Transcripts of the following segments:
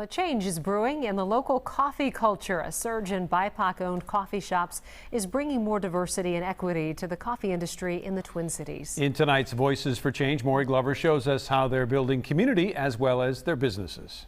Well, a change is brewing in the local coffee culture. A surge in BIPOC-owned coffee shops is bringing more diversity and equity to the coffee industry in the Twin Cities. In tonight's Voices for Change, Maury Glover shows us how they're building community as well as their businesses.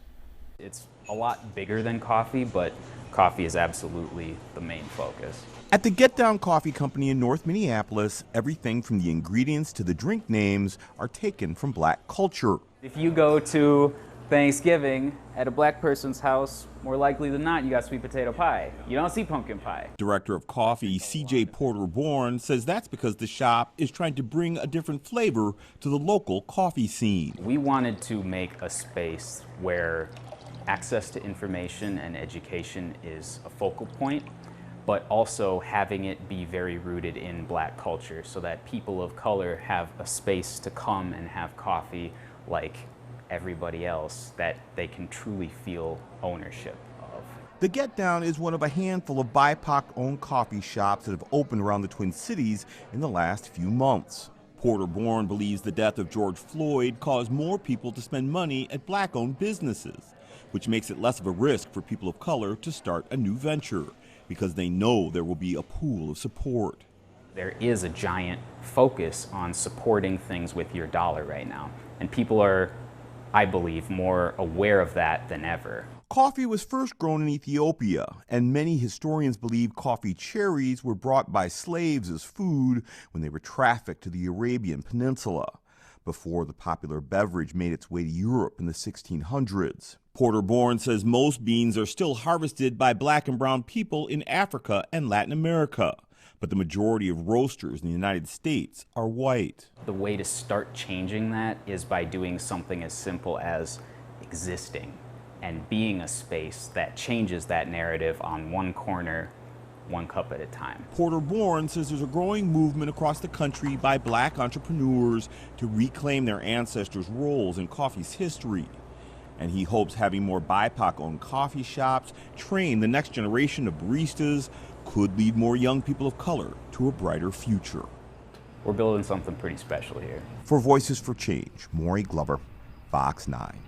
It's a lot bigger than coffee, but coffee is absolutely the main focus. At the Get Down Coffee Company in North Minneapolis, everything from the ingredients to the drink names are taken from black culture. If you go to Thanksgiving at a black person's house, more likely than not, you got sweet potato pie. You don't see pumpkin pie. Director of Coffee, C.J. Porter-Bourne, says that's because the shop is trying to bring a different flavor to the local coffee scene. We wanted to make a space where access to information and education is a focal point, but also having it be very rooted in black culture so that people of color have a space to come and have coffee like everybody else that they can truly feel ownership of. The Get Down is one of a handful of BIPOC-owned coffee shops that have opened around the Twin Cities in the last few months. Porter-Bourne believes the death of George Floyd caused more people to spend money at black-owned businesses, which makes it less of a risk for people of color to start a new venture because they know there will be a pool of support. There is a giant focus on supporting things with your dollar right now, and people are, I believe, more aware of that than ever. Coffee was first grown in Ethiopia, and many historians believe coffee cherries were brought by slaves as food when they were trafficked to the Arabian Peninsula, before the popular beverage made its way to Europe in the 1600s. Porter-Bourne says most beans are still harvested by black and brown people in Africa and Latin America, but the majority of roasters in the United States are white. The way to start changing that is by doing something as simple as existing and being a space that changes that narrative on one corner, one cup at a time. Porter-Bourne says there's a growing movement across the country by black entrepreneurs to reclaim their ancestors' roles in coffee's history. And he hopes having more BIPOC-owned coffee shops train the next generation of baristas could lead more young people of color to a brighter future. We're building something pretty special here. For Voices for Change, Maury Glover, Fox 9.